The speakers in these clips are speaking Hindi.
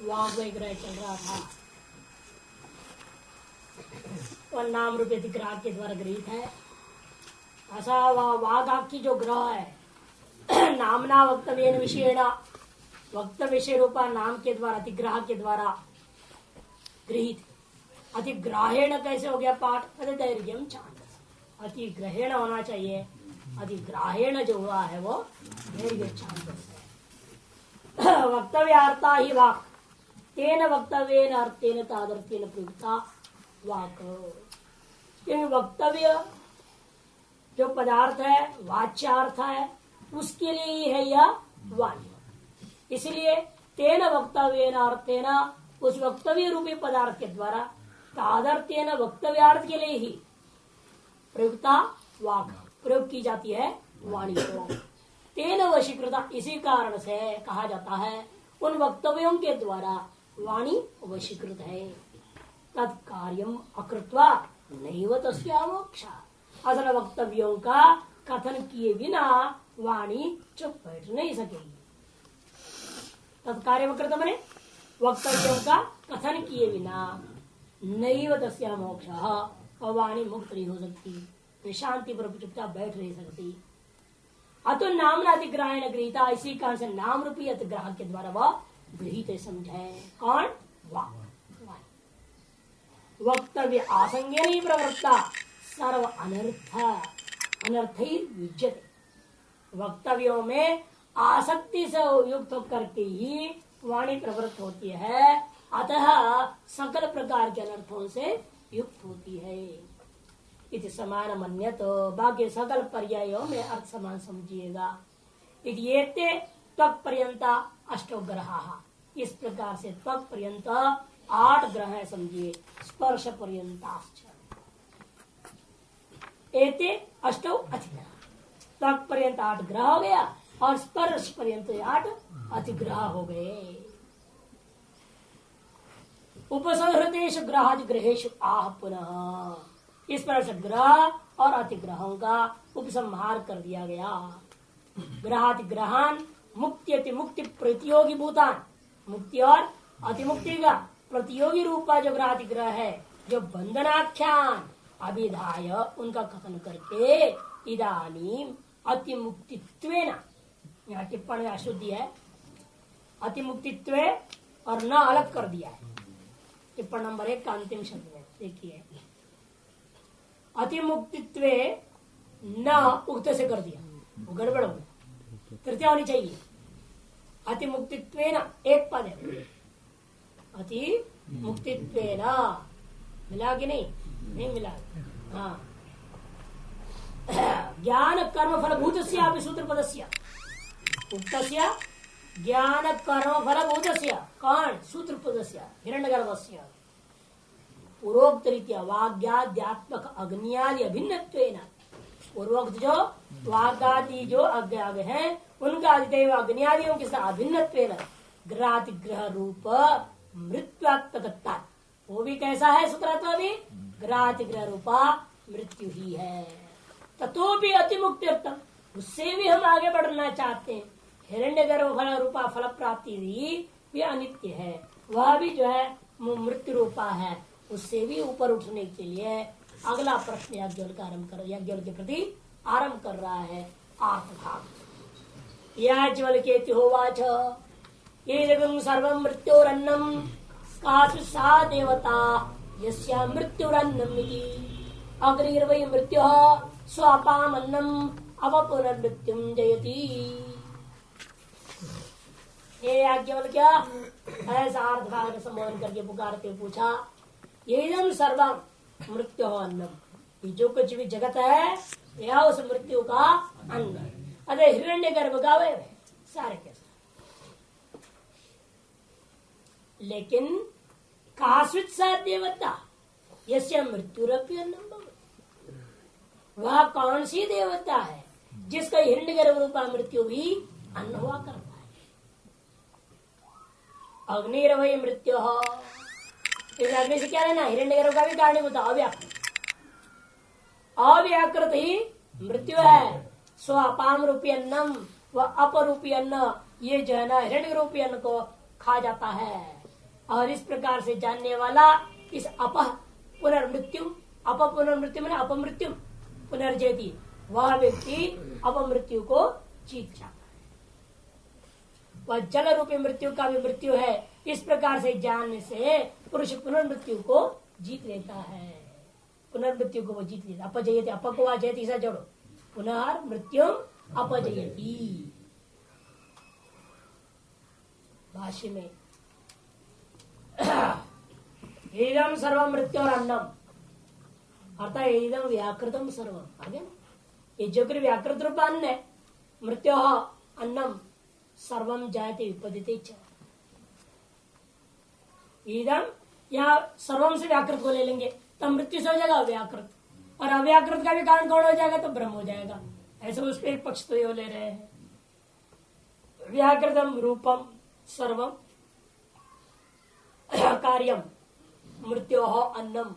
वाग्वय ग्रह चल रहा था, वह नाम रूपी ग्राह के द्वारा गृहित है। ऐसा वाघ की जो ग्रह है नामना वक्तव्य विषयेण, वक्तव्य विषय रूपा नाम के द्वारा अतिग्रह के द्वारा गृहित। अतिग्राहेण कैसे हो गया पाठ? धैर्यम छांदस, अतिग्रहण होना चाहिए, अतिग्राहेण जो हुआ है वो धैर्य छांदस है। वक्तव्यार्था ही वाक्, तेन वक्तव्येन अर्थेन तादर्थेन प्रयुक्ता वाक्। वक्तव्य जो पदार्थ है, वाच्यार्थ है, उसके लिए ही है यह वाणी। इसलिए तेन वक्तव्येन अर्थेन, उस वक्तव्य रूपी पदार्थ के द्वारा, तादर्थेन वक्तव्यार्थ के लिए ही प्रयुक्ता वाक्, प्रयोग की जाती है वाणी को। तेन वशीकृता, इसी कारण से कहा जाता है उन वक्तव्यों के द्वारा वाणी वशीकृत है। तत्कार्यम अकृत्वा नैव तस्या मोक्षा, असल वक्तव्यों का कथन किए बिना वाणी चुप बैठ नहीं सकेगी। तत्कार्य अकृत बने वक्तव्यों का कथन किए बिना नैव तस्या मोक्षा, और वाणी मुक्त नहीं हो सकती, शांति पर चुपचाप बैठ नहीं सकती। अतो नाम अतिग्रहण गृहीता, इसी कारण से नाम रूपी अतिग्रह के द्वारा वह गृहीत समझे। कौन? वाक्। वक्तव्य आसंज्ञ नहीं प्रवृत्ता सर्व अनर्थ युज्यते, वक्तव्यों में आसक्ति से युक्त होकर के ही वाणी प्रवृत्त होती है, अतः सकल प्रकार के अनर्थों से युक्त होती है। इति समान मन्यत, बाकी सकल पर्यायों में अर्थ समान समझिएगा। इति त्वक् पर्यंता अष्टो ग्रहाः, इस प्रकार से त्वक् पर्यंत 8 ग्रह है समझिए। स्पर्श पर्यंताश्च एते अष्टौ अतिग्रह, त्वक् पर्यंत 8 ग्रह हो गया और स्पर्श पर्यंत 8 अतिग्रह हो गए। उपसंहृतेषु ग्रहादिग्रहेषु आह पुनः, इस पर से ग्रह और अतिग्रहों का उपसंहार कर दिया गया। ग्रहातिग्रहान मुक्ति अतिमुक्ति प्रतियोगी भूतान, मुक्ति और अतिमुक्ति का प्रतियोगी रूपा जो ग्रहातिग्रह है, जो बंधनाख्यान अभिधाय उनका कथन करके इदानीम अतिमुक्तित्वेन, यहाँ टिप्पणी अशुद्धि है, अतिमुक्तित्वे और न अलग कर दिया है। टिप्पणी नंबर 1 का अंतिम शब्द है, देखिए अतिमुक्तित्वे न उक्त से कर दिया, वो गड़बड़ हो गया, तृतीया होनी चाहिए। अतिमुक्तित्वेन एक पद है, अतिमुक्तित्वेन मिला कि नहीं? नहीं मिला। हाँ, ज्ञान कर्म फलभूतस्य सूत्र पदस्य उक्तस्य ज्ञान कर्म फलभूतस्य, कौन? सूत्र पदस्य हिरण्यगर्भस्य पूर्वोक्त रीत्या वाग्याद्यात्मक अग्नियादि अभिन्नत्वेन, पूर्वोक्त जो वागादि जो अज्ञाग है उनका अधिदेव अग्नियादियों के साथ अभिन्नत्वेन ग्रहातिग्रह रूप मृत्युत्मकता, वो भी कैसा है? सूत्रात्मा भी ग्रहातिग्रह रूपा मृत्यु ही है। ततो भी अतिमुक्त्यर्थम, उससे भी हम आगे बढ़ना चाहते हैं। हिरण्यगर्भ फल रूपा फल प्राप्ति भी अनित्य है, वह भी जो है मृत्यु रूपा है, उससे भी ऊपर उठने के लिए अगला प्रश्न यज्ञ के प्रति आरंभ कर रहा है। आत्मभाग याज्ञवल के होवाच ये जगं सर्वं मृत्योरन्नम कासु सा देवता यस्या मृत्युरन्नम इति अग्निर्वै मृत्युः स्वापामन्नम अवपुनर्मृत्युम जयति। ये याज्ञवल क्या ऐसा अर्धभाग ने संबोधन करके पुकारते पूछा, ये सर्वम मृत्यु अन्नम, जो कुछ भी जगत है यह उस मृत्यु का अन्न, अरे हिरण्य गर्भ का वे सारे के सारे। लेकिन कास्वित सा देवता यस्य मृत्युरपि अन्नम, वह कौन सी देवता है जिसका हिरण्य गर्भ रूपा मृत्यु भी अन्न हुआ करता है। अग्निर्वै मृत्यु, इस अग्नि से क्या लेना? हिरण्य गर्भ का भी कारण होता अव्याकृत, अव्याकृत ही मृत्यु है। स्व अपाम रूपी अन्नम व अपरूपी अन्न, ये जो है ना हिरण्य रूपी अन्न को खा जाता है, और इस प्रकार से जानने वाला इस अपह पुनर्मृत्यु, पुनर्मृत्यु मैंने अपमृत्यु पुनर्जयती, वह व्यक्ति अपमृत्यु को जीत जाता है। वह जल रूपी मृत्यु का भी मृत्यु है, इस प्रकार से जानने से पुरुष पुनर्मृत्यु को जीत लेता है। पुनर्मृत्यु को वो जीत लेता। अपजयती, अप को वह जयती से जोड़ो, पुनर्मृत्यु अपजयती। भाष्य में इदम सर्वम मृत्यु और अन्नम, अर्थात इदम व्याकृतम सर्वम, आगे ये जो व्याकृत रूप अन्न है, मृत्यु अन्नम सर्वम जायते विपदिते च। इदम यहाँ सर्वम से व्याकृत को ले लेंगे तब मृत्यु से हो जाएगा व्याकृत, और अव्याकृत का भी कारण कौन हो जाएगा तो ब्रह्म हो जाएगा। ऐसे उस पर एक पक्ष तो ये ले रहे हैं। व्याकृतम रूपम सर्वम कार्यम मृत्यु अन्नम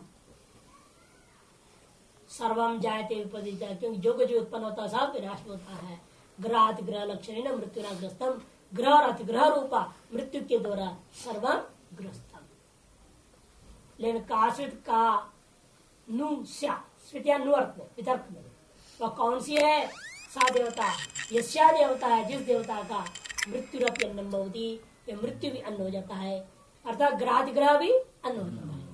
सर्वम जायते विपदिता, क्योंकि जो कुछ उत्पन्न होता है सब विनाश होता है। ग्रह ग्रह लक्षण मृत्यु ग्रस्तम, ग्रह और अतिग्रह रूपा मृत्यु के द्वारा सर्वम ग्रस्तम। लेकिन काश्वित का नु स्या नु अर्थ में वितर्क में वह कौन सी है? सा देवता, यस्या देवता है जिस देवता का मृत्यु अन्नम भवति, मृत्यु भी अन्न हो जाता है, अर्थात ग्रह भी अन्न हो जाता है।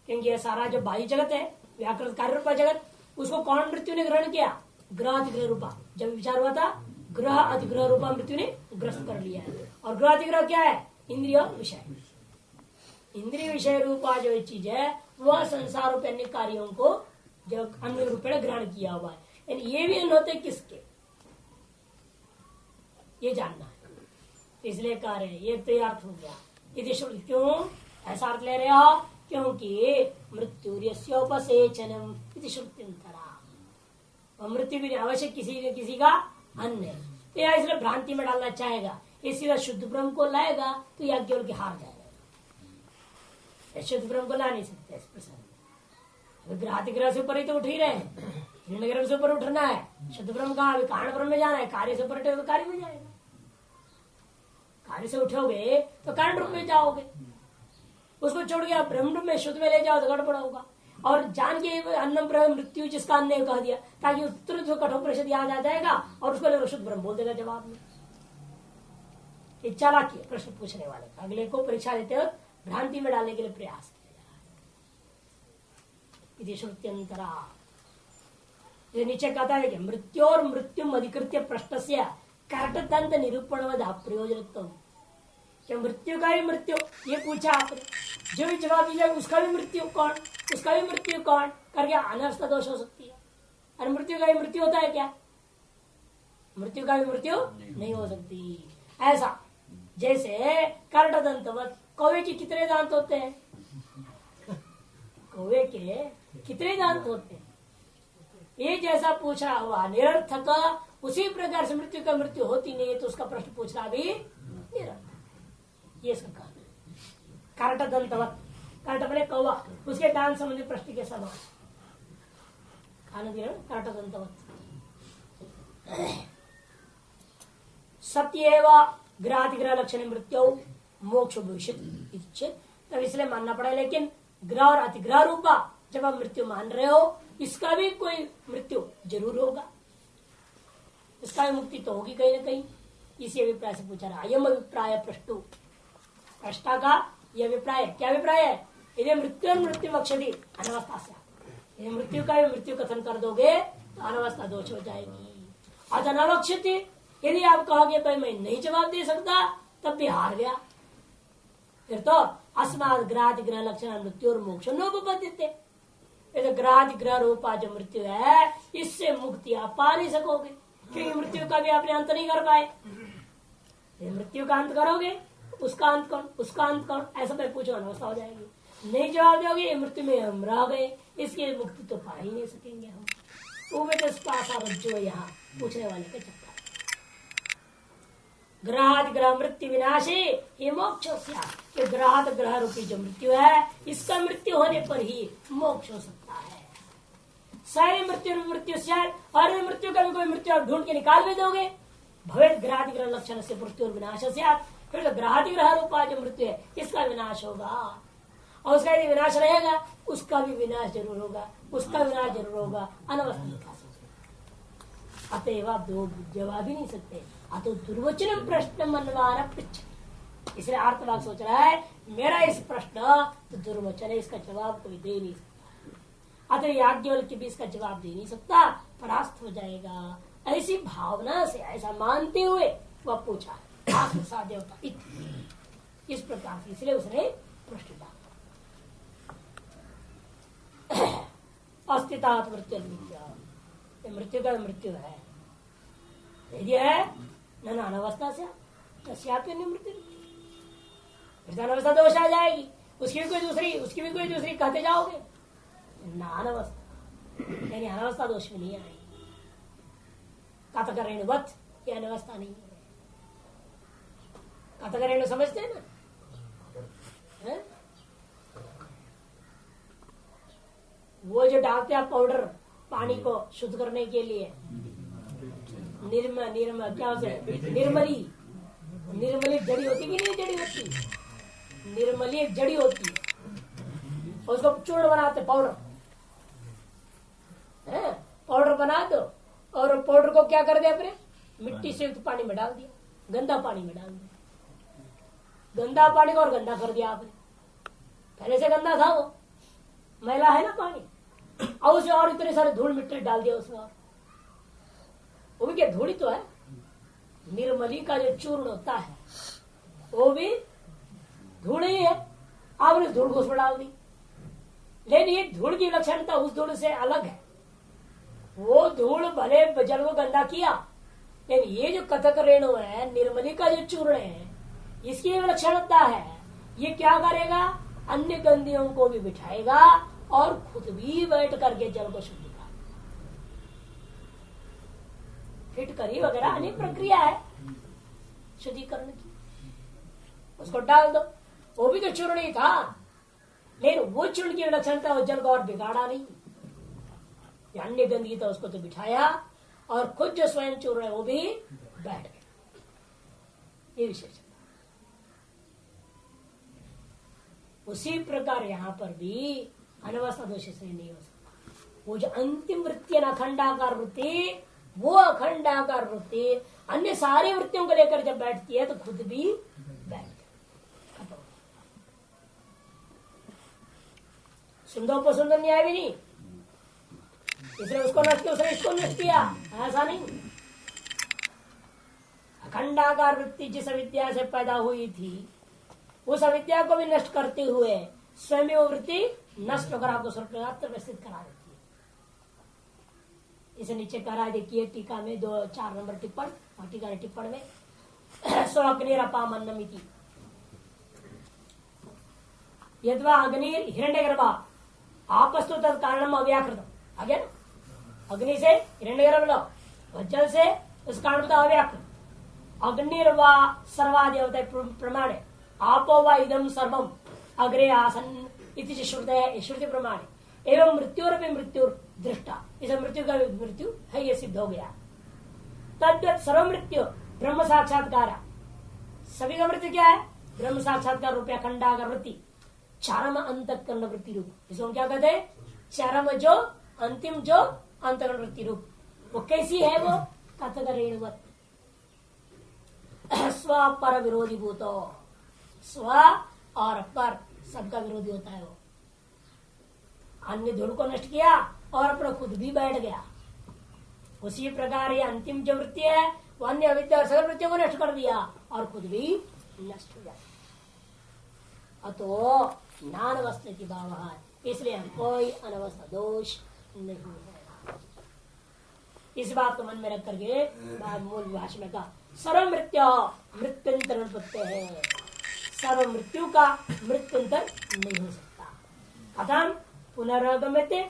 क्योंकि ये सारा जो बाह्य जगत है व्याकृत कार्य रूपा जगत, उसको कौन मृत्यु ने ग्रहण किया? ग्रह अतिग्रह रूपा। जब विचार हुआ था ग्रह अतिग्रह रूपा मृत्यु ने ग्रस्त कर लिया है। और ग्रह अतिग्रह क्या है? इंद्रिय विषय। इंद्रिय विषय रूपा जो चीज है वह संसार रूप अन्य कार्यों को जो अन्य रूप में ग्रहण किया हुआ है। ये भी अन्न होते किसके, ये जानना है। इसलिए कह रहे हैं ये तो अर्थ हो गया। यदि क्यों ऐसा अर्थ ले रहे हो? क्योंकि मृत्युपसेचनम श्रुत्यंतरा, मृत्यु भी आवश्यक किसी न किसी का अन्न है, तो यह इसलिए भ्रांति में डालना चाहेगा। इसी शुद्ध ब्रह्म को लाएगा तो यह केवल के हार जाएगा। शुद्ध ब्रह्म को ला नहीं सकते इस प्रसंग। ग्रह से ऊपर ही तो उठ ही रहे हैं, हिरण्यगर्भ से ऊपर उठना है। शुद्ध ब्रह्म का अभी कारण ब्रह्म में जाना है, कार्य से ऊपर उठे तो कार्य में जाएगा। कार्य से उठोगे तो कारण रूप में जाओगे, उसको छोड़ के आप ब्रह्म रूप में शुद्ध में ले जाओ तो गड़बड़ होगा। और जान के अन्नम मृत्यु जिसका अन्न कह दिया ताकि तुरंत कठोर परिषद याद आ जाएगा और उसको लेकर शुद्ध ब्रह्म बोल देगा जवाब में। ये चालाकी प्रश्न पूछने वाले का, अगले को परीक्षा देते हो भ्रांति में डालने के लिए प्रयास किया जा रहा है। ये नीचे कहता है कि मृत्यु और मृत्यु अधिकृत्य प्रश्न से कर्टतंत्र निरूपण प्रयोजन। क्या मृत्यु का भी मृत्यु ये पूछा आपने, जो भी जवाब दिया उसका भी मृत्यु कौन, उसका भी मृत्यु कौन करके अनवस्था दोष हो सकती है। और मृत्यु का भी मृत्यु होता है क्या? मृत्यु का भी मृत्यु नहीं हो सकती। ऐसा जैसे कर्टदंतवत, कौवे के कितने दांत होते हैं? कौवे के कितने दांत होते हैं? ये जैसा पूछा हुआ निरर्थक, उसी प्रकार से मृत्यु का मृत्यु होती नहीं है तो उसका प्रश्न पूछना भी निरर्थक। ये सब कर्टदंतवत, कर्ट बने कौवा, उसके दांत संबंधी प्रश्न के समान कर्टदंतवत। सत्य ग्रहातिग्रह लक्षण मृत्यु मोक्ष भविष्य, तब इसलिए मानना पड़ा। लेकिन ग्रह और अतिग्रह रूपा जब आप मृत्यु मान रहे हो, इसका भी कोई मृत्यु जरूर होगा, इसका भी मुक्ति तो होगी कहीं ना कहीं। इसी अभिप्राय से पूछा रहा। अयम अभिप्राय प्रश्न, प्रश्ना का यह अभिप्राय क्या अभिप्राय है? यदि मृत्यु मृत्यु अक्षति अनवस्था से, यदि मृत्यु का भी मृत्यु कथन कर दोगे तो अनवस्था दोष हो जाएगी। अनवक्षति, यदि आप कहोगे भाई मैं नहीं जवाब दे सकता, तब भी हार गया। फिर तो अस्माद ग्रहादिग्रह लक्षण मृत्यु और मोक्ष नोपपद्यते, तो ग्रहादिग्रह रूपा जो मृत्यु है इससे मुक्ति आप पा नहीं सकोगे, क्योंकि मृत्यु का भी आपने अंत नहीं कर पाए। मृत्यु का अंत करोगे, उसका अंत कौन, उसका अंत कौन, ऐसा मैं पूछो अवस्था हो जाएगी। नहीं जवाब दोगे मृत्यु में हम रह गए, इसकी मुक्ति तो पा ही नहीं सकेंगे हम। जो यहाँ पूछने वाले का चक्कर। ग्रहाद ग्रह मृत्यु विनाशी ये मोक्ष, ग्रहाद ग्रह रूपी जो मृत्यु है इसका मृत्यु होने पर ही मोक्ष हो सकता है। सारी मृत्यु से, और मृत्यु का भी कोई मृत्यु आप ढूंढ के निकाल भी दोगे, भवेद ग्रहादि ग्रह लक्षण से मृत्यु और विनाश से फिर तो ग्रहाति ग्रह रूपा जो मृत्यु है इसका विनाश होगा, और उसका यदि विनाश रहेगा उसका भी विनाश जरूर होगा, उसका विनाश जरूर होगा। अनवस्था अतएव आप दो जवाब ही नहीं सकते। अतो दुर्वचन प्रश्न मनवाना पृच्छ, इसलिए अर्थवाद सोच रहा है मेरा इस प्रश्न तो दुर्वचन है, इसका जवाब कोई दे नहीं सकता। अतः याज्ञवल्क्य भी इसका जवाब दे नहीं सकता, परास्त हो जाएगा। ऐसी भावना से, ऐसा मानते हुए वह पूछा आत्म साध्यवता इस प्रकार से, इसलिए उसने प्रश्न डाला। अस्तित्व मृत्यु मृत्यु का मृत्यु है, यदि है न अनवस्था से मृत्यु, अनवस्था दोष आ जाएगी, उसकी भी कोई दूसरी कहते जाओगे न अनवस्था, यानी अनवस्था दोष में नहीं आएगी। कथकरेणुवत ये अनवस्था नहीं है। कथकरेणु समझते हैं ना, है? वो जो डालते हैं पाउडर पानी को शुद्ध करने के लिए, क्या निर्मली जड़ी होती कि नहीं जड़ी होती, निर्मली एक जड़ी होती है, उसको चूर्ण बनाते पाउडर है, पाउडर बना दो और पाउडर को क्या कर दिया अपने मिट्टी से युक्त पानी में डाल दिया, गंदा पानी में डाल दिया, गंदा पानी को और गंदा कर दिया आपने। पहले से गंदा था वो, मैला है ना पानी, और उसे और इतने सारे धूल मिट्टी डाल दिया उसमें, और वो भी क्या धूल ही तो है। निर्मली का जो चूर्ण होता है वो भी धूल ही है, आपने धूल को उसमें डाल दी। लेकिन ये धूल की विलक्षणता उस धूल से अलग है, वो धूल भले जल को गंदा किया, लेकिन ये जो कथक रेणु है, निर्मली का जो चूर्ण है, इसकी विलक्षणता है, ये क्या करेगा, अन्य गंदियों को भी बिठाएगा और खुद भी बैठ करके जल को शुद्ध करेगा। फिटकरी वगैरह अनेक प्रक्रिया है शुद्धिकरण की, उसको डाल दो, वो भी तो चूर्ण ही था, लेकिन वो चूर्ण की विलक्षणता वो जल को और बिगाड़ा नहीं, अन्य गंदगी था उसको तो बिठाया और खुद जो स्वयं चूर्ण है वो भी बैठ गया। ये विशेष उसी प्रकार यहाँ पर भी अनवस्था दोष से नहीं हो सकता। वो जो अंतिम वृत्ति अखंडाकार वृत्ति, वो अखंडाकार वृत्ति अन्य सारी वृत्तियों को लेकर जब बैठती है तो खुद भी बैठ सुंदर सुंदर न्याय भी नहीं, इसने उसको नष्ट किया उसने इसको नष्ट किया, ऐसा नहीं। अखंडाकार वृत्ति जिस अविद्या से पैदा हुई थी उस अविद्या को भी नष्ट करते हुए स्वयं वो वृत्ति नष्ट होकर आपको स्वर्ग में स्थित करा देती है। इसे नीचे करा देखिए टीका में 4 नंबर टिप्पण, और टीका टिप्पण में स्वग्निरपामन्नमिति यद्वा अग्निर हिरण्यगर्भा आपस्तु तत् कारणम अव्याकृतम। आगे ना, अग्नि से हिरण्यगर्भ लो, जल से उस कारण बताओ अव्याकृत। अग्निर्वा सर्वादेवता प्रमाण है, आपो वा इदम सर्वम अग्रे आसन इति श्रुति प्रमाण एवं मृत्युरपि मृत्यु दृष्टा, इस मृत्यु का मृत्यु है ये सिद्ध हो गया। तद्वत सर्व मृत्यु ब्रह्म साक्षात्कार, सभी का मृत्यु क्या है, ब्रह्म साक्षात्कार रूप अखंडाकार वृत्ति, चरम अंतःकरण वृत्ति रूप, इसको क्या कहते हैं, चरम जो अंतिम जो अंतःकरण वृत्ति रूप। वो कैसी है, वो कथक रेणुवत स्व पर विरोधी भूतो, स्व और पर सबका विरोधी होता है। वो अन्य धूल को नष्ट किया और अपना खुद भी बैठ गया। उसी प्रकार ये अंतिम जो वृत्ति है वो अन्य अविद्या और सकल वृत्तियों को नष्ट कर दिया और खुद भी नष्ट हो जाए। अतो नानवस्था की भाव है, इसलिए कोई अनवस्था दोष नहीं है। इस बात को मन में रख करके मूल भाषा में कहा सर्व मृत्यु मृत्युंतर प्रत्यय है, सर्व मृत्यु का मृत्युंतर नहीं हो सकता। कथम पुनरागम्यते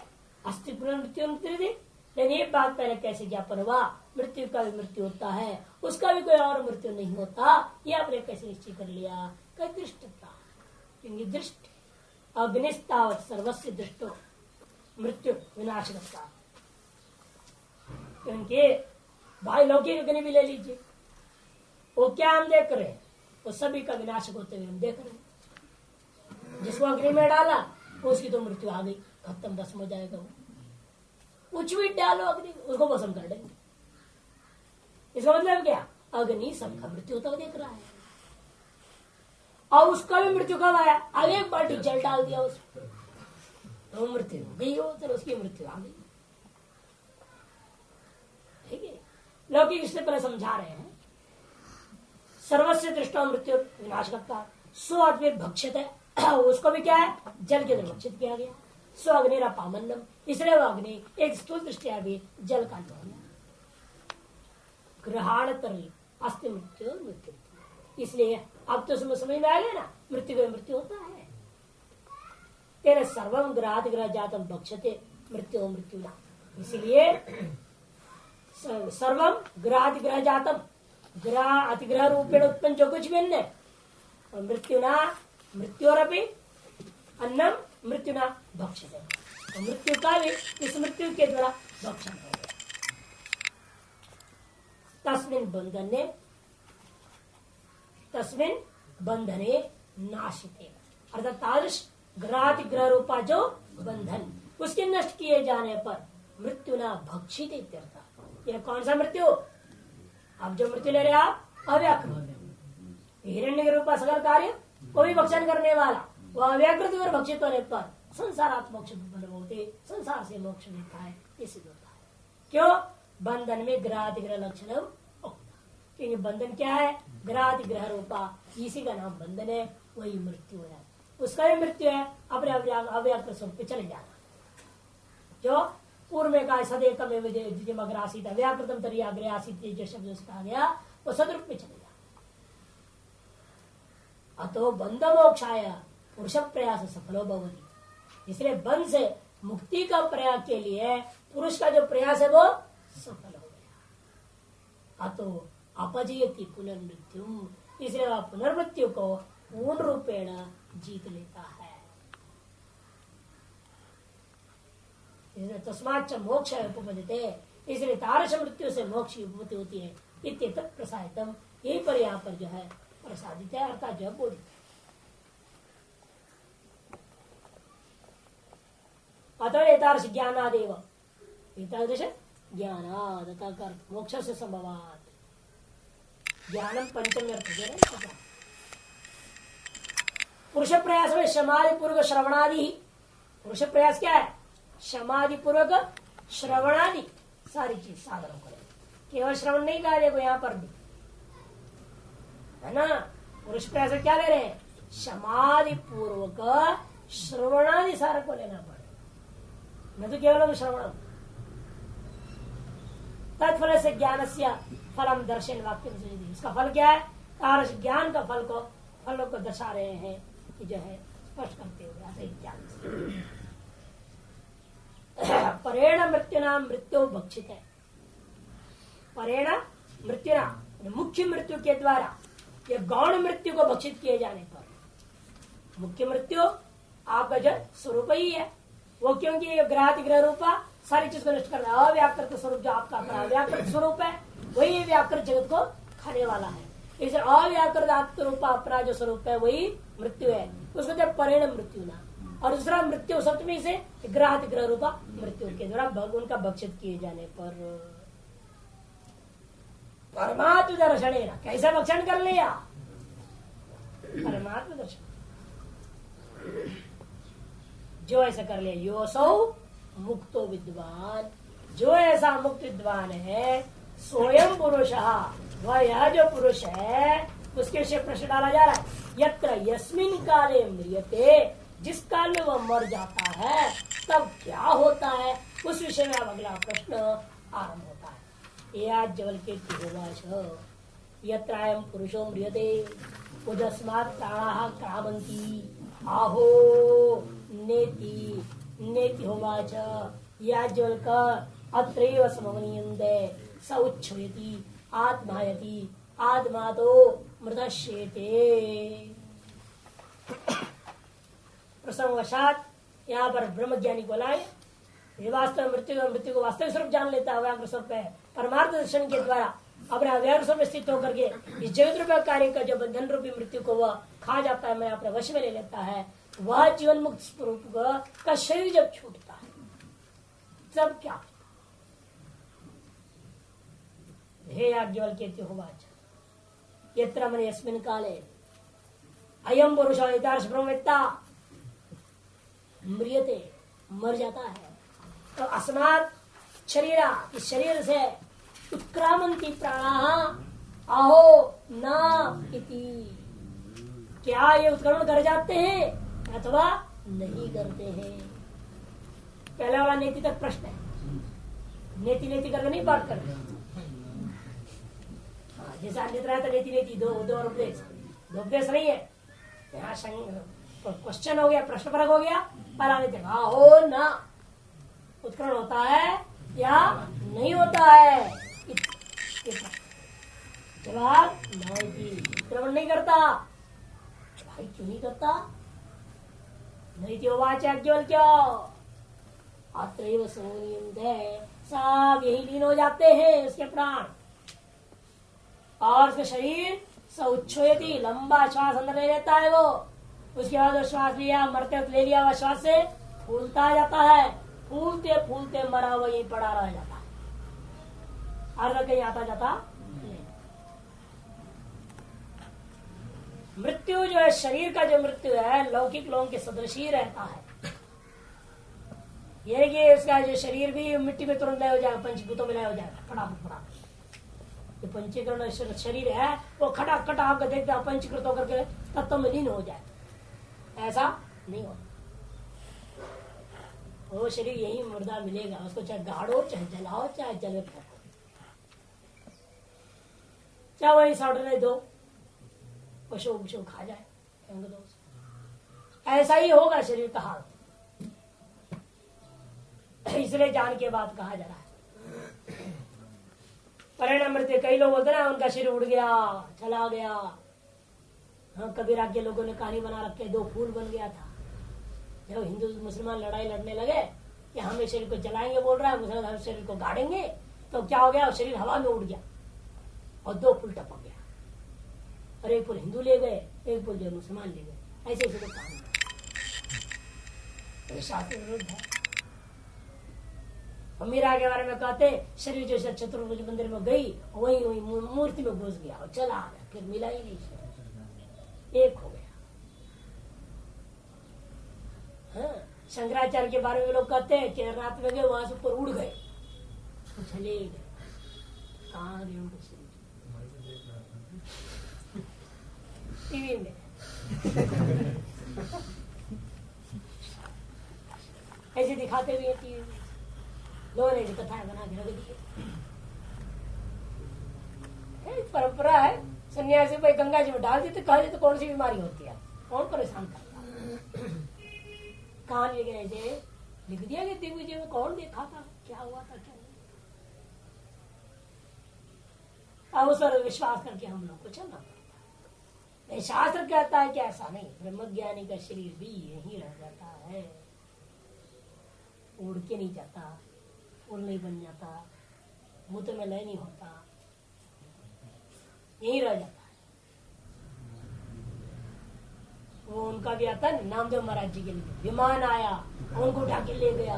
अस्ति पुनर्मृत्यु, लेकिन ये बात पहले कैसे ज्ञापन हुआ, मृत्यु का भी मृत्यु होता है, उसका भी कोई और मृत्यु नहीं होता, ये आपने कैसे निश्चय कर लिया, कई दृष्टता, क्योंकि दृष्टि अग्निस्तावत सर्वस्व दृष्टो मृत्यु विनाशकता। क्योंकि भाई लौकिक अग्नि भी ले लीजिए, वो क्या हम देख रहे हैं, वो सभी का विनाशक होते हुए हम देख रहे हैं। जिसको अग्नि में डाला उसकी तो मृत्यु आ गई, खत्म, भस्म हो जाएगा। वो कुछ भी डालो अग्नि, उसको भस्म कर देंगे। इसका मतलब क्या? अग्नि सबका मृत्यु होता हुआ देख रहा है। और उसका भी मृत्यु कब आया? अब एक बाल्टी जल डाल दिया उस पर, तो मृत्यु हो गई, हो तो उसकी मृत्यु आ गई। ठीक है, लौकिक इससे पहले समझा रहे हैं। सर्वस्व दृष्टा मृत्यु विनाश करता, सो अद्वैत भक्षित है, उसको भी क्या है? जल के अंदर भक्षित किया गया। सो अग्निरा पामन्नम, इसलिए वो अग्नि एक स्थूल दृष्टिया भी जल का हो गया। ग्रहण तरली अस्थि मृत्यु मृत्यु, इसलिए अब तो समझ में आ गया ना, मृत्यु का मृत्यु होता है। तेरे सर्वम ग्रहात ग्रह जातम भक्षते मृत्यु मृत्यु ना, इसलिए सर्वम ग्रहात ग्रह जातम, ग्रह अतिग्रह रूपेण उत्पन्न जो कुछ भी अन्य और मृत्यु ना मृत्योरपि अन्नम मृत्यु ना भक्षते, तो मृत्यु का भी इस मृत्यु के द्वारा भक्षण हो गया। तस्मिन बंधने नाशिते, अर्थात तादृश ग्रहातिग्रह रूपा जो बंधन, उसके नष्ट किए जाने पर मृत्यु ना भक्षित इत्यर्थ। यह कौन सा मृत्यु? अब जो मृत्यु ले रहे आप अव्याकृत, हिरण्य रूपा सकल कार्य को भी भक्षण करने वाला, वह अव्याकृत और भक्षित होने पर संसारात्मक मोक्ष होते, संसार से मोक्ष मिलता है, ये सिद्ध होता है। क्यों? बंधन में ग्रहातिग्रह लक्षण, क्योंकि बंधन क्या है? ग्रहातिग्रह रूपा, इसी का नाम बंधन है, वही मृत्यु है। उसका भी मृत्यु है, अपने अव्याकृत स्वरूप पे चले जाना। जो पूर्व में कहा सदैकम अग्रासित अव्याकृतम तरी अग्रयासित, जो शब्द से कहा गया वो सदरूप में चले जाना। अतो बंध मोक्षाय पुरुष प्रयास सफलो भवति, इसलिए बंध से मुक्ति का प्रयास के लिए पुरुष का जो प्रयास है वो सफल हो गया। अतो अपजयति पुनर्मृत्यु, इसलिए वह पुनर्मृत्यु को पूर्ण रूपेण जीत लेता है। तस्माच्च मोक्ष उपपद्यते, इसलिए तारस मृत्यु से मोक्ष की उपपत्ति होती है। इत्येतत् प्रसादितम, यही पर यहाँ पर जो है प्रसादित है, अर्थात जो बोधित है। अतः एतादृश ज्ञानादेव, एतादृश ज्ञानाद अतः मोक्ष से संभवात, ज्ञानम पंचमी अर्थ। पुरुष प्रयास में समाधि पूर्वक श्रवणादि, पुरुष प्रयास क्या है? समाधि पूर्वक श्रवणादि सारी चीज साधनों करें, केवल श्रवण नहीं कहा देखो यहाँ पर भी, है ना। पुरुष प्रयास क्या ले रहे हैं? समाधि पूर्वक श्रवणादि सार को लेना पड़े, न तो केवल श्रवण। तत्फल से ज्ञान से फलम दर्शन वाक्य, इसका फल क्या है? तारस ज्ञान का फल को, फलों को दर्शा रहे हैं कि जो है स्पष्ट करते हुए ऐसे ज्ञान से। परेण मृत्युना मृत्यु भक्षित है, परेण मृत्युना मुख्य मृत्यु के द्वारा या गौण मृत्यु को भक्षित किए जाने पर, मुख्य मृत्यु आपका जो स्वरूप ही है वो, क्योंकि ग्रहातिग्रह रूपा सारी चीज को नष्ट करना, अव्याकृत स्वरूप जो आपका व्याकृत स्वरूप है वही व्याकृत जगत को खाने वाला है। इसे अव्याकृत आत्मरूपा अपना जो स्वरूप है वही मृत्यु है, उसको जब परिणाम मृत्यु ना। और दूसरा मृत्यु सप्तमी से ग्रहातिग्रह रूपा मृत्यु के द्वारा उनका भक्षित किए जाने पर परमात्म दर्शन, कैसा भक्षण कर लिया? परमात्म दर्शन, जो ऐसा कर लिया योसौ मुक्तो विद्वान, जो ऐसा मुक्त विद्वान है स्वयं पुरुष, वह यह जो पुरुष है उसके विषय प्रश्न डाला जा रहा है। यत्र यस्मिन काले म्रियते, जिस काल में वह मर जाता है तब क्या होता है, उस विषय में अब अगला प्रश्न आरंभ होता है। आज जवल के यत्रायं पुरुषो म्रियते उदस्मात् प्राणाः क्रामन्ति आहो नेति नेति होवाच याज्ञवल्क अत्रैव समवनीयन्ते स उच्छ्वयति आत्मायति आत्मा तो मृतश्येते। प्रसंगवशात यहाँ पर ब्रह्मज्ञानी को लाए, ये वास्तव मृत्यु को वास्तविक स्वरूप जान लेता है, व्याकृत स्वरूप है। परमार्थ दर्शन के द्वारा अपने अव्यवस्था में स्थित होकर के इस जगत रूपी कार्य का जो बंधन रूपी मृत्यु को वह खा जाता है, मैं अपने वश में ले लेता है, वह जीवन मुक्त स्वरूप का शरीर जब छूटता है तब क्या? हे याज्ञवल्क्य होवाच यत्र मन यस्मिन् काले अयम पुरुष यथार्थ ब्रह्मवेत्ता म्रियते, मर जाता है। तो अस्मात् शरीरा, इस शरीर से उत्क्रामंती प्राणा आहो न इति, क्या ये उत्क्रमण कर जाते हैं अथवा नहीं करते हैं? पहला वाला नीति तक प्रश्न है, नीति नीति करके नहीं बात करते। जैसा अन्यत्र है तो नीति नीति दो और उपदेश, दो उपदेश नहीं है यहाँ। क्वेश्चन हो गया, प्रश्न परक हो गया, पहला नीति हो ना उत्क्रमण होता है या नहीं होता है? जवाब नहीं, उत्क्रमण नहीं करता। भाई क्यों नहीं करता? नहीं थी वाच याज्ञवल्क्य अत्रैव सोनियंते, सब यही लीन हो जाते हैं उसके प्राण, और उसका शरीर सउच्छोयति, लंबा श्वास अंदर ले लेता है वो। उसके बाद श्वास लिया, मरते ले लिया हुआ श्वास से फूलता जाता है, फूलते फूलते मरा हुआ यही पड़ा रह जाता है, अर्ध कहीं आता जाता नहीं। मृत्यु जो है, शरीर का जो मृत्यु है लौकिक लोगों के सदृश ही रहता है। ये कि उसका जो शरीर भी मिट्टी में तुरंत लय हो जाएगा, पंचभूतों में लय हो जाएगा फटाफट फटाफट। जो पंचीकरण शरीर है वो खटाखट खटा आपको देखते पंचीकृत होकर के तत्व में लीन हो जाए, ऐसा नहीं होता। वो शरीर यही मुर्दा मिलेगा, उसको चाहे गाड़ो चाहे जलाओ चाहे जले फेंको, चाहे वही सड़ने दो, पशु पशु खा जाए, फेंक दो, ऐसा ही होगा शरीर का हाल। इसलिए जान के बाद कहा जा रहा है परिणाम मृत्यु। कई लोग बोलते ना उनका शरीर उड़ गया चला गया। हाँ, कबीर के लोगों ने कहानी बना रखे, दो फूल बन गया था। जब हिंदू मुसलमान लड़ाई लड़ने लगे कि हम इस शरीर को जलाएंगे बोल रहा है, मुसलमान हम शरीर को गाड़ेंगे, तो क्या हो गया, शरीर हवा में उड़ गया और दो फूल टपक गया, और एक फूल हिंदू ले गए, एक फूल जो मुसलमान ले गए। ऐसे ऐसे कहानी शास्त्र विरुद्ध है। मीरा के बारे में कहते शरीर जैसे चतुर्भुज मंदिर में गई, वही वही मूर्ति में घुस गया और चला गया, फिर मिला ही नहीं, एक हो गया। हाँ, शंकराचार्य के बारे में लोग कहते हैं केदारनाथ में गए, वहां से ऊपर उड़ गए, चले गए, कहाँ गए उनके शरीर? टीवी में। ऐसे दिखाते भी है टीवी में, लोगों ने कथाएं बना के रख दी। परंपरा है, सन्यासी भाई गंगा जी में डाल देते, कहा देते कौन सी बीमारी होती है, कौन परेशान करता है। कहानी ऐसे लिख दिया कि दिग्विजय में कौन देखा था, क्या हुआ था क्या नहीं। अब उस पर विश्वास करके हम लोग को चलना पड़ता है। शास्त्र कहता है कि ऐसा नहीं, ब्रह्मज्ञानी का शरीर भी यही रह जाता है, उड़ के नहीं जाता, फूल नहीं बन जाता, मूत्र में लय नहीं होता, यही रह जाता है। वो उनका भी आता है, नामदेव महाराज जी के लिए विमान आया, उनको उठा के ले गया,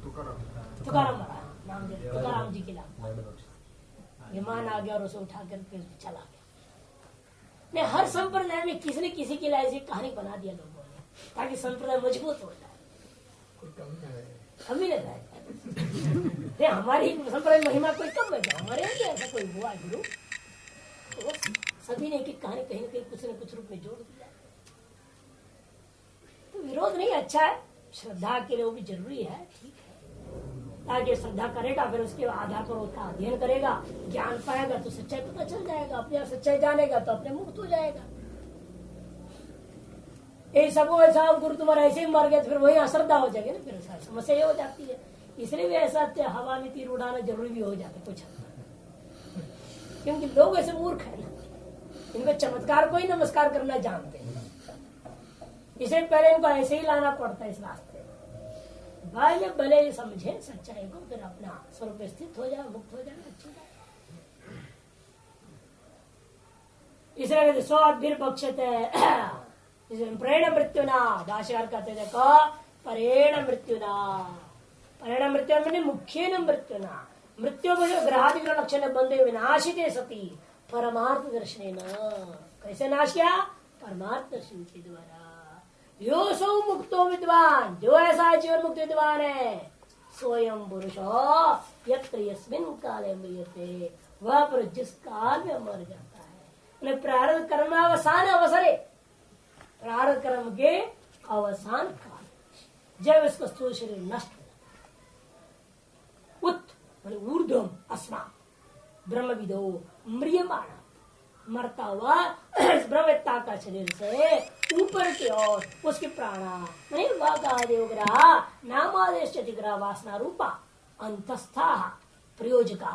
तुकाराम महाराज नामदेव तुकाराम जी के लिए विमान आ गया और उसे उठा कर फिर चला गया। ने हर संप्रदाय में किसी न किसी के लिए ऐसी कहानी बना दिया लोगों ने, ताकि संप्रदाय मजबूत हो जाए, कमी न रहे। हमारी संप्रदाय महिमा कोई कम है क्या? हमारे यहाँ ऐसा कोई हुआ गुरु? तो सभी ने एक कहानी कहीं न कहीं कुछ न कुछ रूप में जोड़ दिया। तो विरोध नहीं, अच्छा है, श्रद्धा के लिए वो भी जरूरी है, ठीक है। ताकि श्रद्धा करेगा, फिर उसके आधार पर उसका अध्ययन करेगा, ज्ञान पाएगा तो सच्चाई पता चल जाएगा, अपने सच्चाई जानेगा तो अपने मुक्त हो जाएगा। ये सब ऐसा गुरु तुम्हारा ऐसे ही मर गए तो फिर वही अश्रद्धा हो जाएगी ना, फिर समस्या ये हो जाती है। इसलिए भी ऐसा हवा में तीर उड़ाना जरूरी भी हो जाता है कुछ, क्योंकि लोग ऐसे मूर्ख है ना, इनको चमत्कार को ही नमस्कार करना जानते हैं। इसलिए पहले इनको ऐसे ही लाना पड़ता है इस रास्ते। भले भले समझे सच्चाई को, फिर अपना स्वरूप में स्थित हो जाए, मुक्त हो जाए, अच्छा जाए। इसलिए स्वाभिर्भक्षते प्रेण मृत्युना भाष्यकार कहते देखो परेण मृत्युना। परेण मृत्यु मैंने मुख्य मृत्युना मृत्यु को जो ग्रहादिग्रह लक्षण बंधे विनाशिते सती परमार्थ दर्शन कैसे नाश किया? परमार्थ दर्शन के द्वारा। यो सौ मुक्तो विद्वान जो ऐसा जीवन मुक्त विद्वान है स्वयं पुरुषो यत्र यस्मिन् काले मृत्यते वह पुरुष जिस काल में मर जाता है। प्रारब्ध कर्म अवसान अवसरे प्रारब्ध कर्म के अवसान काल जब इसका स्थूल शरीर नष्ट हो जाता है। उत ऊर्ध्वम अस्मा ब्रह्मविदो म्रियमाण मरता हुआ ब्रह्मवेत्ता का शरीर से ऊपर की ओर उसके प्राणा नहीं वागादेव ग्रह नामादेश ग्रह वासना रूपा अंतस्था प्रयोजका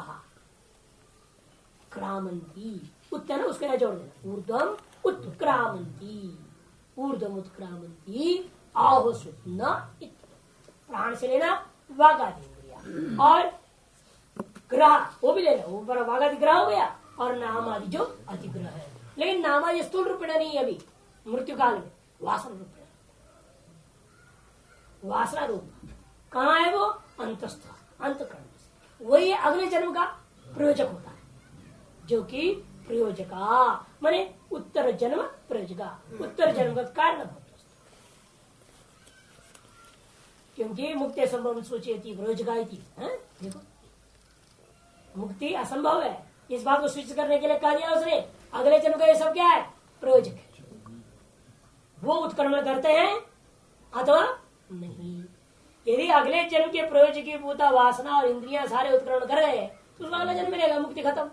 क्रामंती उत्तर उसके यहाँ जोड़ देना ऊर्ध्वम उत्क्रामंती ऊर्ध्वम उत्क्रामंती आहुसुत्न प्राण से लेना वागादेव और ग्रह वो भी लेना ऊपर वागादि ग्रह हो गया और नाम आदि जो अधिग्रह है। लेकिन नाम आदि स्थूल रूप में नहीं अभी मृत्यु काल में वासना रूप में वासना रूप कहाँ है वो अंतस्थ अंतकरण वही अगले जन्म का प्रयोजक होता है जो कि प्रयोजका माने उत्तर जन्म प्रयोजका उत्तर जन्म का कारण होता क्योंकि मुक्ति संभव सोचेती प्रयोजका देखो मुक्ति असंभव है। इस बात को स्विच करने के लिए कहा दिया उसने अगले जन्म का ये सब क्या है प्रयोजक है। वो उत्क्रमण करते हैं अथवा नहीं। यदि अगले जन्म के प्रयोजक भूता वासना और इंद्रियां सारे उत्क्रमण कर गए तो उसका अगला जन्म मिलेगा मुक्ति खत्म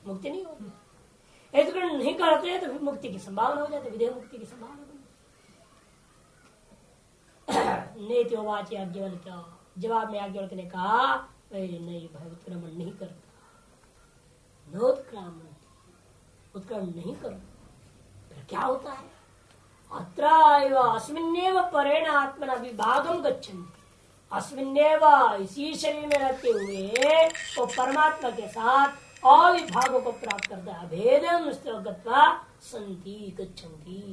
मुक्ति नहीं होगी। उत्क्रमण नहीं करते हैं तो फिर मुक्ति की संभावना हो जाती विधेय मुक्ति की संभावना नेत्योवाच याज्ञवल्क्य जवाब में याज्ञवल्क्य ने कहा नहीं भाई उत्क्रमण नहीं करता उत्क्रमण नहीं करो फिर क्या होता है अत्र अस्मिन्नेव परेण आत्मना विभागम गच्छन्ति अस्मिन्नेव इसी शरीर में रहते हुए वो परमात्मा के साथ अविभागों को प्राप्त करता है अभेदम संति गच्छन्ति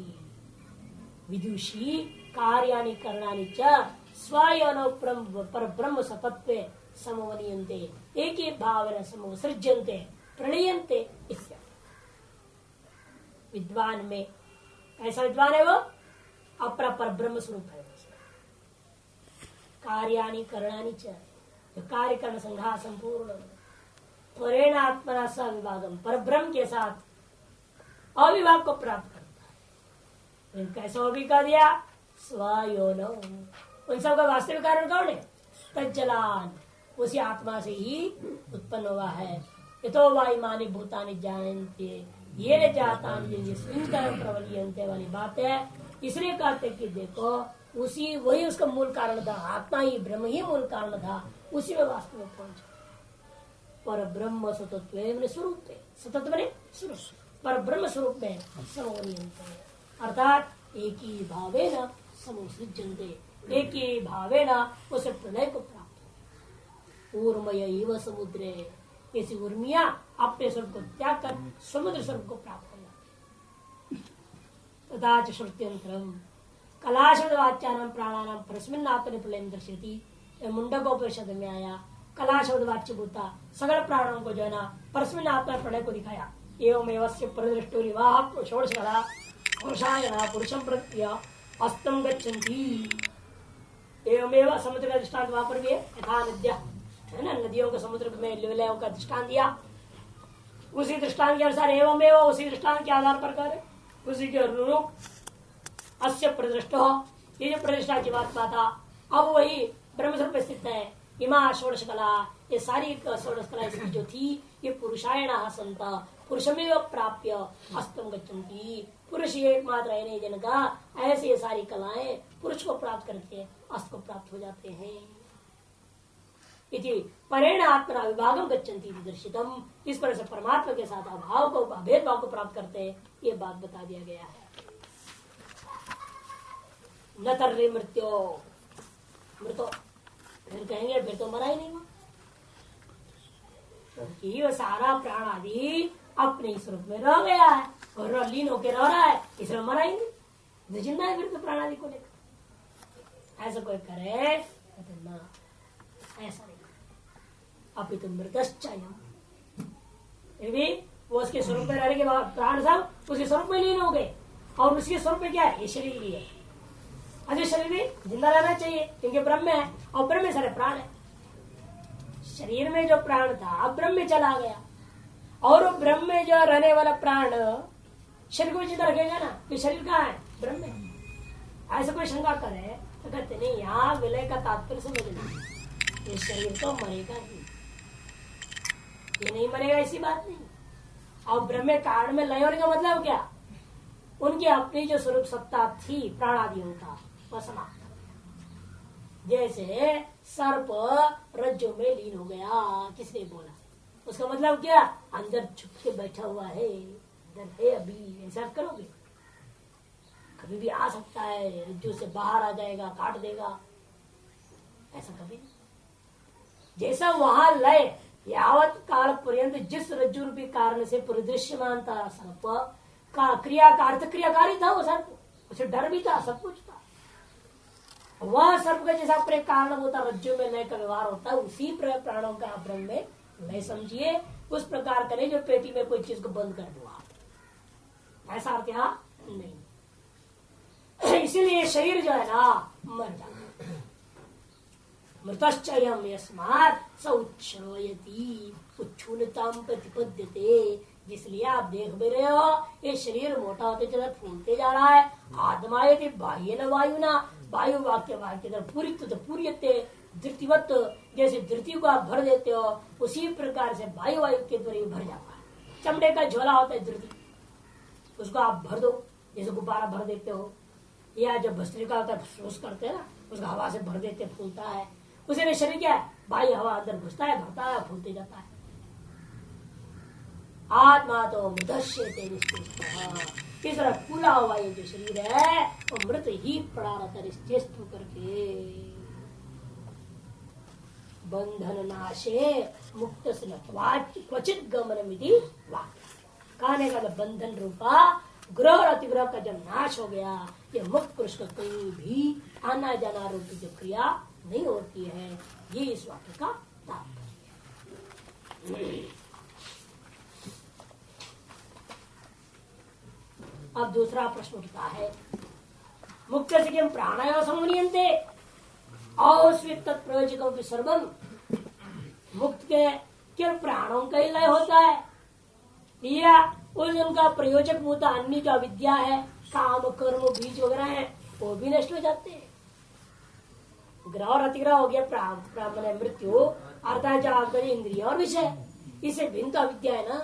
विदुषी कार्याणि करणानि च स्वयं पर ब्रह्म सपत्वे समवनीयन्ते एक ही भावेन समसृज्यन्ते प्रणयन्ते इत्यादि। विद्वान में ऐसा विद्वान है वो अपरा पर ब्रह्म स्वरूप है कार्याणि करणानि च कार्य कर्ण संघा संपूर्ण परेण आत्मना स विभागम पर ब्रह्म के साथ अविभाग को प्राप्त करता है। कैसा भी कह दिया स्वयोनो उन सब का वास्तविक कारण कौन है तज्जलान उसी आत्मा से ही उत्पन्न हुआ है। यतो वायुमानी भूतानि जानन्ते ये न जाता प्रवलियन्ते वाली बात है। इसलिए कहते कि देखो उसी वही उसका मूल कारण था आत्मा ही ब्रह्म ही मूल कारण था उसी में वास्तव में पहुंचा पर ब्रह्म सतत्व स्वरूप है सतत्व ने स्वरूप पर ब्रह्म स्वरूप में समवनीयन्ते अर्थात एक ही भावे न समुसृज्यन्ते एक ही भावे न उसे प्रलय को प्राप्त ऊर्मय एव समुद्रे ऐसी उर्मिया अपने स्वरूप को त्याग कर समुद्र स्वरूप को प्राप्त कर जाती तथा श्रुत्यंतरम कलाशब्दवाच्यानाम प्राणानाम परस्मिन् आत्मनि प्रलयं दर्शयति मुंडकोपनिषद में आया कलाशब्दवाच्य भूता सगल प्राणों को जो है ना परस्मिन् आत्मा प्रलय को दिखाया एवं एवस्य प्रदृष्टो विवाह षोडश कला पुरुषायण पुरुषम प्रत्य अस्तम गच्छन्ति एवमेव समुद्र का दृष्टांत वहां पर भी है यथा नद्या है ना नदियों को समुद्र में विलयों का दृष्टांत दिया उसी दृष्टांत के अनुसार एवं एवं उसी दृष्टांत के आधार पर करे उसी के अनुरूप अस्य प्रदृष्ट ये जो प्रतिष्ठा की बात था अब वही ब्रह्मस्वरूप स्थित है इमा षोडश कला ये सारी षोडश कला इसकी जो थी ये पुरुषायण संत पुरुषमेव प्राप्य अस्तम गच्छन्ति पुरुष एकमात्र है जिनका ऐसे ये सारी कलाएं पुरुष को प्राप्त करके अस्त को प्राप्त हो जाते हैं इति परेण आत्मा विभागम गच्छन्ति दर्शितम इस पर से परमात्मा के साथ अभाव को अभेद भाव को प्राप्त करते हैं ये बात बता दिया गया है। न तर्रे मृत्यो मृतो फिर कहेंगे फिर तो मरा ही नहीं हुआ क्योंकि वो सारा प्राण आदि अपने स्वरूप में रह गया है और लीन होकर रह रहा है, इसमें मरा ही नहीं, जिंदा है फिर तो प्रणाली को लेकर। ऐसा कोई करे तो ना, ऐसा नहीं। अभी तो मृतश्चयम, फिर भी वो उसके स्वरूप में रहने के बाद प्राण सब उसके स्वरूप में लीन हो गए, और उसके स्वरूप में क्या है, ये शरीर भी है। अजय शरीर भी जिंदा रहना चाहिए क्योंकि ब्रह्म है, और ब्रह्म में सारे प्राण है। शरीर में जो प्राण था ब्रह्म में चला गया, और वो ब्रह्म में जो रहने वाला प्राण शरीर को जिंदा रखेगा ना, तो शरीर कहाँ है, ब्रह्म में। ऐसा कोई शंका करे तो कहते नहीं, यहाँ विलय का तात्पर्य समझना, ये शरीर तो मरेगा ही, ये नहीं मरेगा ऐसी बात नहीं। और ब्रह्म कारण में लय होने का मतलब क्या, उनकी अपनी जो स्वरूप सत्ता थी प्राणादियों का, वह समाप्त हो गया। जैसे सर्प रज्जु में लीन हो गया, किसने बोला, उसका मतलब क्या, अंदर छुप के बैठा हुआ है, अंदर है अभी, ऐसा करोगे, कभी भी आ सकता है, रज्जु से बाहर आ जाएगा, काट देगा, ऐसा कभी नहीं। जैसा वहां लय यावत काल पर्यंत जिस रज्जु रूपी कारण से परिदृश्यमान था सर्प का, क्रियाकारी था वो सर्प, उसे डर भी था, सब कुछ था। वह सर्प का जैसा प्रे कारण होता रज्जु में लय का व्यवहार होता है, उसी प्राणों का ब्रह्म में लय समझिए। उस प्रकार करें जो पेटी में कोई चीज को बंद कर दो आप, ऐसा अर्थ यहाँ नहीं। इसीलिए शरीर जो है ना मर जाता, मृतश्चयम यस्मात् स उच्छ्रोयति उच्छूलताम प्रतिपद्यते। जिसलिए आप देख भी रहे हो ये शरीर मोटा होते चला फूलते जा रहा है। आत्मा यदि बाह्य न वायुना, वायु वाक्य वाक्य पूर्यते धृतिवत, जैसे धृति को आप भर देते हो उसी प्रकार से वायु वायु के द्वारा भर जाता है। चमड़े का झोला होता है धृति, उसको आप भर दो, जैसे गुब्बारा भर देते हो, या जब भस्त्रिका होता है फुसफुस करते हैं ना, उसको हवा से भर देते फूलता है। उसे शरीर क्या है, बाह्य हवा अंदर घुसता है, भरता है, फूलते जाता है। आत्मा तो मृतश्यते निश्चेष्टः, इस तरह फूला हुआ ये जो शरीर है वो मृत ही पड़ा रहता है निश्चेष्ट करके। बंधन नाशे मुक्त से क्वचित गमन विधि वाक्य, कहने का बंधन रूपा ग्रह और अतिग्रह का जब नाश हो गया, ये मुक्त पुरुष का कहीं भी आना जाना रूपी जो क्रिया नहीं होती है, ये इस वाक्य का तात्पर्य। अब दूसरा प्रश्न उठता है, मुक्त से किम प्राणायाम संवनीयन्ते अस्वित प्रयोजकों सर्वम, मुक्त के केवल प्राणों का ही लय होता है या उस उनका प्रयोजक होता अन्य जो अविद्या है, काम कर्म बीज वगैरह है, वो भी नष्ट हो जाते हैं। ग्रह और अतिग्रह हो गया मृत्यु, अर्थात जो आपका इंद्रिय और विषय, इससे भिन्न तो अविद्या है ना,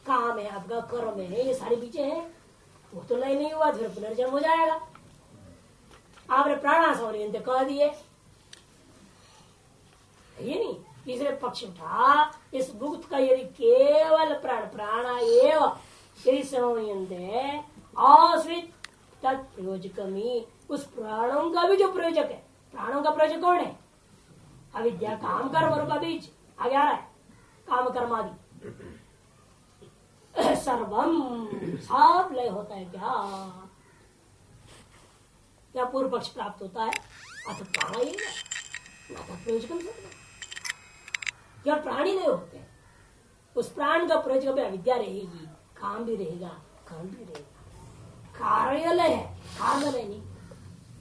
काम है आपका, कर्म है, ये सारे बीजे हैं, वो तो लय नहीं हुआ, फिर पुनर्जन्म हो जाएगा। आपने प्राणासंवनीयन्ते कह दिए, ये नहीं। तीसरे पक्ष उठा, इस मुक्त का यदि केवल प्राणा एव यदि संवनीयन्ते अस्वित तत्प्रयोजकमी, उस प्राणों का भी जो प्रयोजक है, प्राणों का प्रयोजक कौन है, अविद्या, काम कर्म का बीज आगे आ रहा है, काम कर्म आदि सर्वम सब लय होता है क्या पूर्व पक्ष प्राप्त होता है, अथ प्राण ही प्रयोजकम केवल प्राणी नहीं होते, उस प्राण का प्रयोजक में अविद्या रहेगी, काम भी रहेगा, कर्म भी रहेगा, कार्यालय है, कार्यालय नहीं।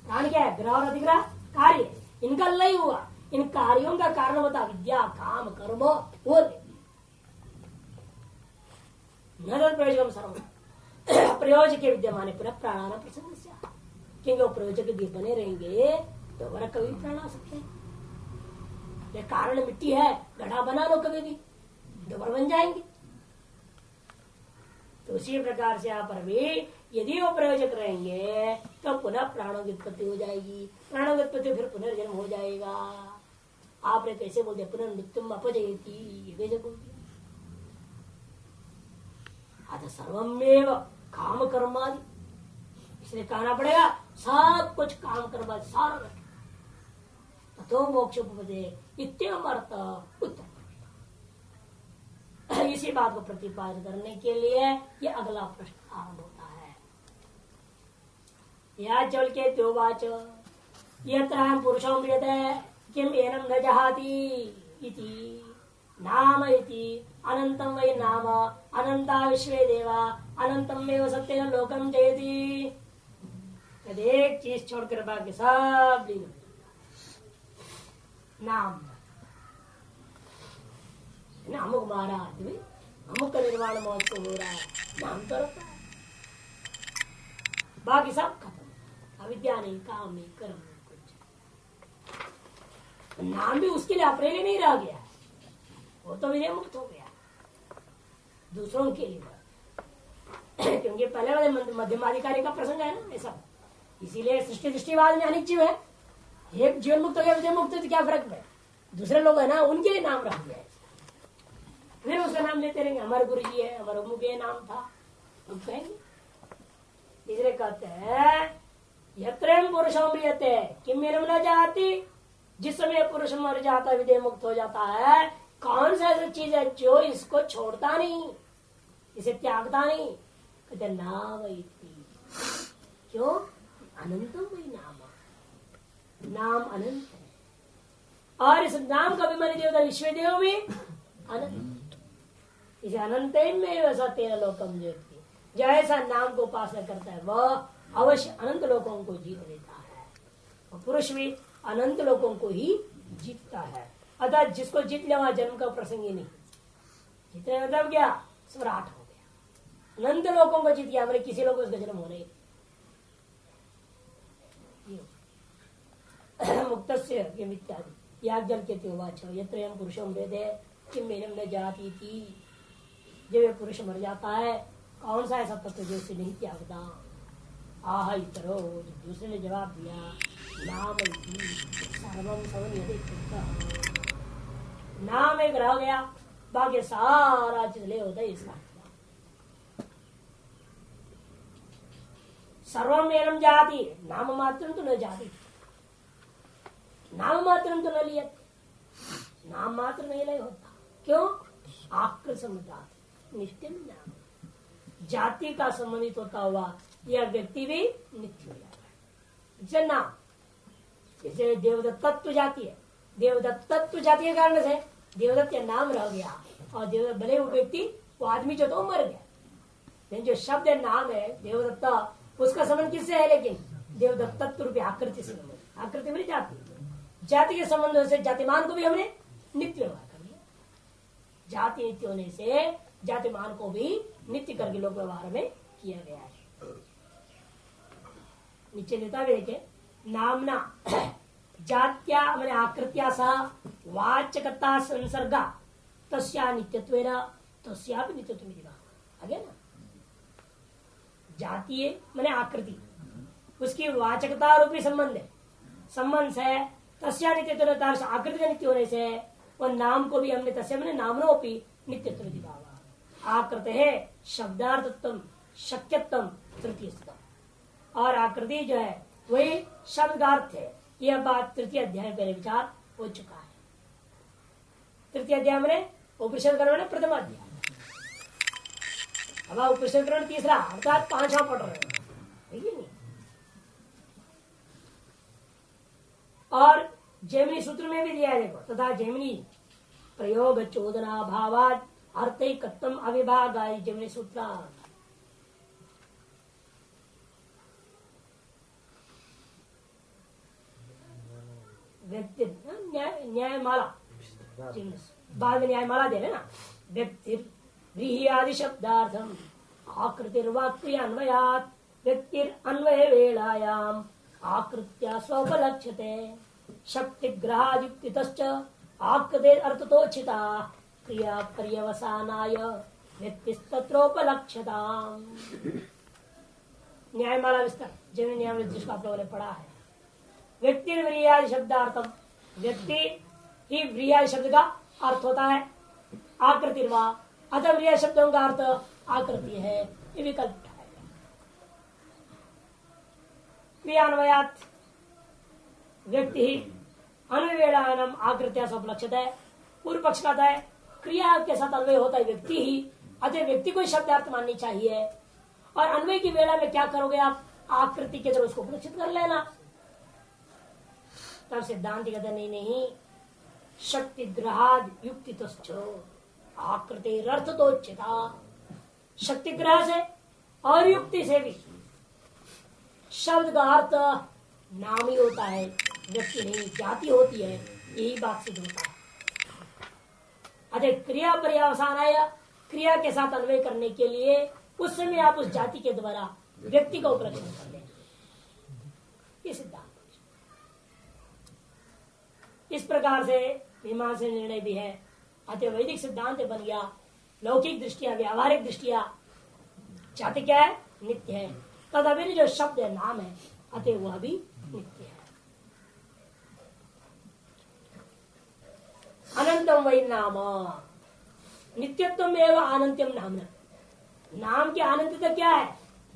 प्राण क्या है, ग्रह और अधिग्रह कार्य, इनका लय हुआ, इन कार्यों का कारण होता अविद्या, काम कर्म, वो प्रयोजक सर्व प्रयोजक के विद्यमान पुनः प्राणाना प्रसन्न, क्योंकि वो प्रयोजक यदि बने रहेंगे तो वह कभी प्राण आ सकते हैं। ये कारण मिट्टी है, गढ़ा बना लो, कभी भी दोबारा बन जाएंगे। तो उसी प्रकार से यहाँ पर भी यदि वो प्रयोजक रहेंगे तो पुनः प्राणों की उत्पत्ति हो जाएगी, प्राणों की उत्पत्ति फिर पुनर्जन्म हो जाएगा। आपने कैसे बोल दिया, पुनर्मृत्युम अपजयति, कैसे बोल दिया, अतः सर्वमेव काम कर्मादि, इसलिए कहना पड़ेगा सब कुछ काम कर्म सारा रखे, ततो मोक्ष उपपदे इत्यम अर्थ उत्तर। इसी बात को प्रतिपादित करने के लिए ये अगला प्रश्न आरंभ होता है। या जल के त्योवाच यत्र पुरुषो म्रियते किम एनम न जहाति इति नाम इति अनंतम वै नाम अनंता विश्वे देवा अनंतम एव सत्येन लोकम जयति। एक चीज छोड़कर बाकी सब नाम अमुक महाराज भी अमुक का निर्माण महोत्सव हो रहा है, नाम तो रहता है, बाकी सब खत्म। अविद्या नहीं, काम नहीं, कर्म नहीं, कुछ नाम भी उसके लिए अपने लिए नहीं रह गया, वो तो विजय मुक्त हो गया दूसरों के लिए। क्योंकि पहले वाले मध्यमाधिकारी का प्रसंग है ना ऐसा, इसीलिए सृष्टि दृष्टिवाद में अनेक जीव है। एक जीवन मुक्त हो गया, विजय मुक्त तो क्या फर्क है, दूसरे लोग है ना उनके लिए नाम रख दिया है, फिर उसका नाम लेते रहेंगे, हमारे गुरु जी है, हमारा मुख ये नाम था, हम कहेंगे। तीसरे कहते हैं यत्रम पुरुषों म्रियते किम मेरम न जाति, जिस समय पुरुष मर जाता है विदेह मुक्त हो जाता है, कौन सा ऐसा चीज है जो इसको छोड़ता नहीं, इसे त्यागता नहीं, कहते नाम इति। क्यों? अनंतम वही नाम, नाम अनंत है, और इस नाम का अभिमानी देवता विश्वदेव भी अनंत, इसे अनंत में सत्य लोकम ज्योति, जो ऐसा नाम को उपासना करता है वह अवश्य अनंत लोगों को जीत लेता है, और पुरुष भी अनंत लोगों को ही जीतता है। अतः जिसको जीत लिया वहां जन्म का प्रसंग ही नहीं, जीतने मतलब क्या, स्वराट हो गया, अनंत लोगों को जीत गया, हमारे किसी लोग उसका जन्म होने मुक्तस्य इत्यादि याज्ञल के त्योवाच यत्र पुरुषम वेदे किम मेरम न जाति थी। जब ये पुरुष मर जाता है कौन सा ऐसा तत्व जो उसे नहीं त्यागता। आह इतरो, दूसरे ने जवाब दिया नाम सर्वम सवन, नाम एक रह गया, बाकी सारा चीज ले होता है इसका। सर्वम एनम जाति, नाम मात्र तो न जाति, नाम मात्र तो न लिया, नाम मात्र नहीं लय होता। क्यों? आकृत संबंध निश्चित नाम, जाति का संबंधित होता हुआ यह व्यक्ति भी नित्य हो जाता है। जैसे नाम, जैसे देवदत्त तत्व जाति है, देवदत्त तत्व जाति के कारण से देवदत्त का नाम रह गया, और देवदत्त भले वो व्यक्ति वो आदमी जो तो मर गया, लेकिन जो शब्द नाम है देवदत्त उसका संबंध किससे है, लेकिन देवदत्त तत्व रूपी आकृति से संबंध, आकृति में जाति, जाति के संबंध से जातिमान को भी हमने नित्य व्यवहार कर लिया। जाति नित्य होने से जातिमान को भी नित्य करके लोक व्यवहार में किया गया है। नीचे देता देखे नामना जात्या मैंने आकृत्या सह वाचकता संसर्गा तस्या नित्यत्वेन तस्या भी नित्यत्व आगे ना, जातीय मैंने आकृति उसकी वाचकता रूपी संबंध है, संबंध है तस्या नित्यत्व, आकृति का नित्य होने से वह नाम को भी हमने तस्या मैंने नामनोपी नित्यत्व दिखावा। आकृत है शब्दार्थत्व शक्यत्व तृतीय स्तम, और आकृति जो है वही शब्द का अर्थ है। यह बात तृतीय अध्याय में पहले विचार हो चुका है। तृतीय अध्याय में उपनिषद कर्म प्रथम अध्याय, अब उपनिषद कर्म तीसरा अर्थात पांचवा पढ़ रहे हैं नहीं। और जैमिनी सूत्र में भी दिया है देखो, तथा जैमिनी प्रयोग चोदना भावात अर्थैकत्वम अविभाग जैमिनी सूत्र। व्यक्ति न्यायमाला बाद में न्यायमाला दे रहे ना, व्यक्ति आदि शब्दार्थम आकृतिर्वाक्य अन्वयात व्यक्तिर अन्वय वेलायाम आकृत्या स्वोपलक्ष्यते शक्ति ग्रहादिक्तितश्च आकृतेर अर्थतोचिता क्रिया पर्यवसानाय व्यक्तिस्तत्रोपलक्ष्यताम्। न्यायमाला विस्तार जैन न्याय जिसको आप लोगों ने पढ़ा है। व्यक्ति व्रियादि शब्दार्थम, व्यक्ति ही व्रियादि शब्द का अर्थ होता है आकृतिर्वा, अतः व्रिया शब्दों का अर्थ आकृति है, ये विकल्प उठाएगा। क्रियान्वयात व्यक्ति ही अन्वेलायनम आकृत्या स्वोपलक्ष्यते है। पूर्व पक्ष कहता है क्रिया के साथ अन्वय होता है व्यक्ति ही, अतः व्यक्ति को शब्दार्थ माननी चाहिए। और अन्वय की वेला में क्या करोगे आप? आकृति के तरह उसको उपलक्षित कर लेना। तब सिद्धांत कहते नहीं, शक्ति ग्रहाद युक्ति तो आकृति अर्थ तो चिता। शक्ति ग्रह से और युक्ति से भी शब्द का अर्थ नाम ही होता है, व्यक्ति नहीं, जाति होती है, यही बात सिद्ध होता है। अतः क्रिया पर्यावसान आया, क्रिया के साथ अन्वय करने के लिए उस समय आप उस जाति के द्वारा व्यक्ति का उपलक्षण कर लें, ये सिद्धांत। इस प्रकार से मीमांसा निर्णय भी है। अतः वैदिक सिद्धांत बन गया। लौकिक दृष्टिया, व्यावहारिक दृष्टिया जाति क्या है? नित्य है। तदभिन्न जो शब्द है, नाम है, अतः वह भी नित्य है। अनंतम वही नाम, नित्यत्व एवं अनंत्यम नाम। नाम की अनंतता क्या है?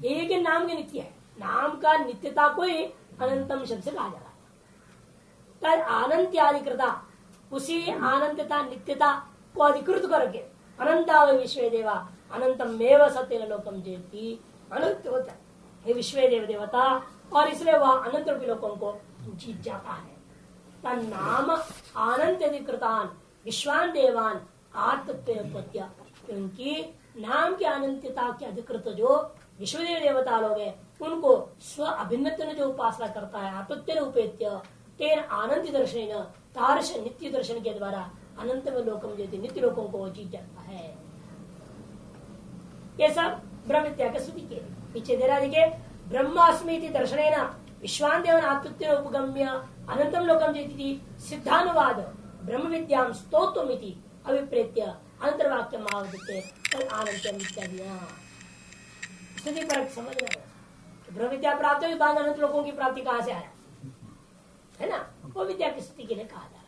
एक ही नाम के नित्य है। नाम का नित्यता को ही अनंतम शब्द से कहा जा रहा है। तद अनंत्याधिकृता, उसी अनंतता नित्यता को अधिकृत करके अनंता विश्व देवा अनंतम एवं सत्य लोकम जेती, अनंत होता है हे विश्व देव देवता, और इसलिए वह अनंत रूपी लोगों को जीत जाता है। तन नाम अनंत अधिकृतान विश्वान देवान आत्मत्या, क्योंकि नाम की अनंतता के अधिकृत जो विश्वदेव देवता लोग हैं, उनको स्व अभिन्नत्व जो उपासना करता है, आत्मत्य उपेत्य तेन आनंद दर्शन तारश नित्य दर्शन के द्वारा अनंत में लोकम जो नित्य लोगों को जीत जाता है। ये सब ब्रह्म विद्या के स्तुति के पीछे दे रहा, देखिए ब्रह्मास्मि दर्शनेन विश्वान देवन आत्मत्य उपगम्य अनंतम लोकम जीति सिद्धानुवाद ब्रह्म विद्याम स्तोत्रमिति अभिप्रेत्य अंतर्वाक्य मावदते आनंदम इत्यादि स्तुति पर समझ रहे हो। ब्रह्म विद्या प्राप्त हुई बाद अनंत लोगों की प्राप्ति कहां से आया है ना? वो विद्या की स्तुति के लिए कहा जा रहा है।